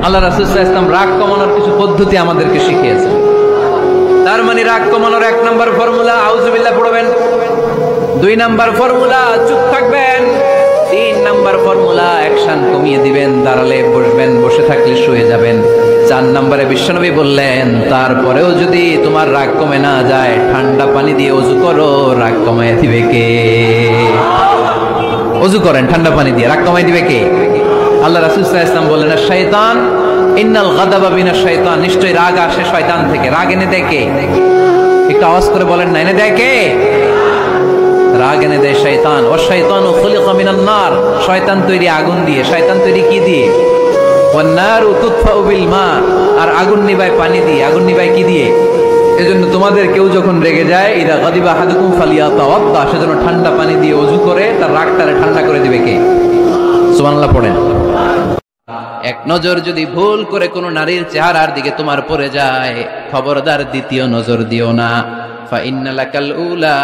আল্লাহ রাসূল সাল্লাল্লাহু আলাইহি ওয়াসাল্লাম রাগ কমানোর কিছু পদ্ধতি আমাদেরকে শিখিয়েছেন। তার মানে রাগ কমানোর 1 নাম্বার ফর্মুলা আউযুবিল্লাহ পড়বেন, 2 নাম্বার ফর্মুলা চুপ থাকবেন, 3 নাম্বার ফর্মুলা অ্যাকশন কমিয়ে দিবেন, দাঁড়ালে বসবেন, বসে থাকলে শুয়ে যাবেন। 4 নম্বরে বিশ্বনবী বললেন, তারপরেও যদি তোমার রাগ কমে না যায়, ঠান্ডা পানি দিয়ে ওযু করো, রাগ কমায় দিবে কে? ওযু করেন ঠান্ডা পানি দিয়ে, রাগ কমায় দিবে কে? আল্লাহ রাসূল সাল্লাল্লাহু আলাইহি ওয়াসাল্লাম বললেন, শয়তান ইন্নাল গাদাবা বিনাশ শয়তান, নিশ্চয়ই রাগ আসে শয়তান থেকে। রাগ এনে দেয় কে? একটু আওয়াজ করে বলেন না, এনে দেয় কে? রাগ এনে দেয় শয়তান। ও শয়তানু খুলিকা মিনান নার, শয়তান তৈরি আগুন দিয়ে। শয়তান তৈরি কি দিয়ে? ওয়ান নারু তুতফাউ বিল মা, আর আগুন নিভায় পানি দিয়ে। আগুন নিভায় কি দিয়ে? এজন্য তোমাদের কেউ যখন রেগে যায়, ইদা গাদিবা আহাদুকুম ফালিয়াতাওয়াদ্দা, সেজন্য ঠান্ডা পানি দিয়ে ওযু করে তার রাগটারে ঠান্ডা করে দিবে কে? সুবহানাল্লাহ পড়েন। এক নজর যদি ভুল করে কোনো নারীর চেহারার দিকে তোমার পড়ে যায়, খবরদার দ্বিতীয় নজর দিও না। ফাইন্না লাকাল উলা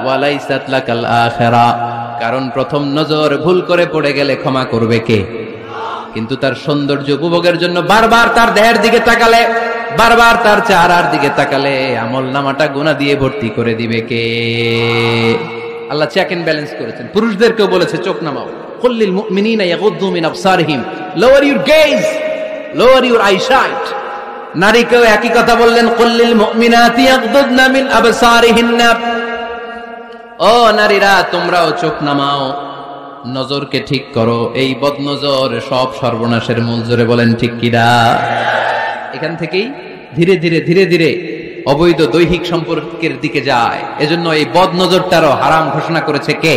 ওয়া লাইসাত লাকাল আখিরা, কারণ প্রথম নজর ভুল করে পড়ে গেলে ক্ষমা করবে কে? কিন্তু তার সৌন্দর্য উপভোগের জন্য বারবার তার দেহের দিকে তাকালে, বারবার তার চেহারার দিকে তাকালে আমলনামাটা গুনাহ দিয়ে ভর্তি করে দিবে কে? আল্লাহ চেক এন্ড ব্যালেন্স করেছেন। পুরুষদেরকেও বলেছে চোখ নামাও, কুল্লিল মুমিনিনা ইয়াগুদ্দু মিন আবসারিহিম, lower your gaze, lower your eyesight. নারীকেও একই কথা বললেন, কুল্লিল মুমিনাতি ইয়াগুদ্দুনা মিন আবসারিহিন্না, ও নারীরা তোমরাও চোখ নামাও, নজরকে ঠিক করো। এই বদনজর সব সর্বনাশের মূল। জোরে বলেন ঠিক কিনা? এখান থেকেই ধীরে ধীরে ধীরে ধীরে অবৈধ দৈহিক সম্পর্কের দিকে যায়। এজন্য এই বদনজরটারও হারাম ঘোষণা করেছে কে?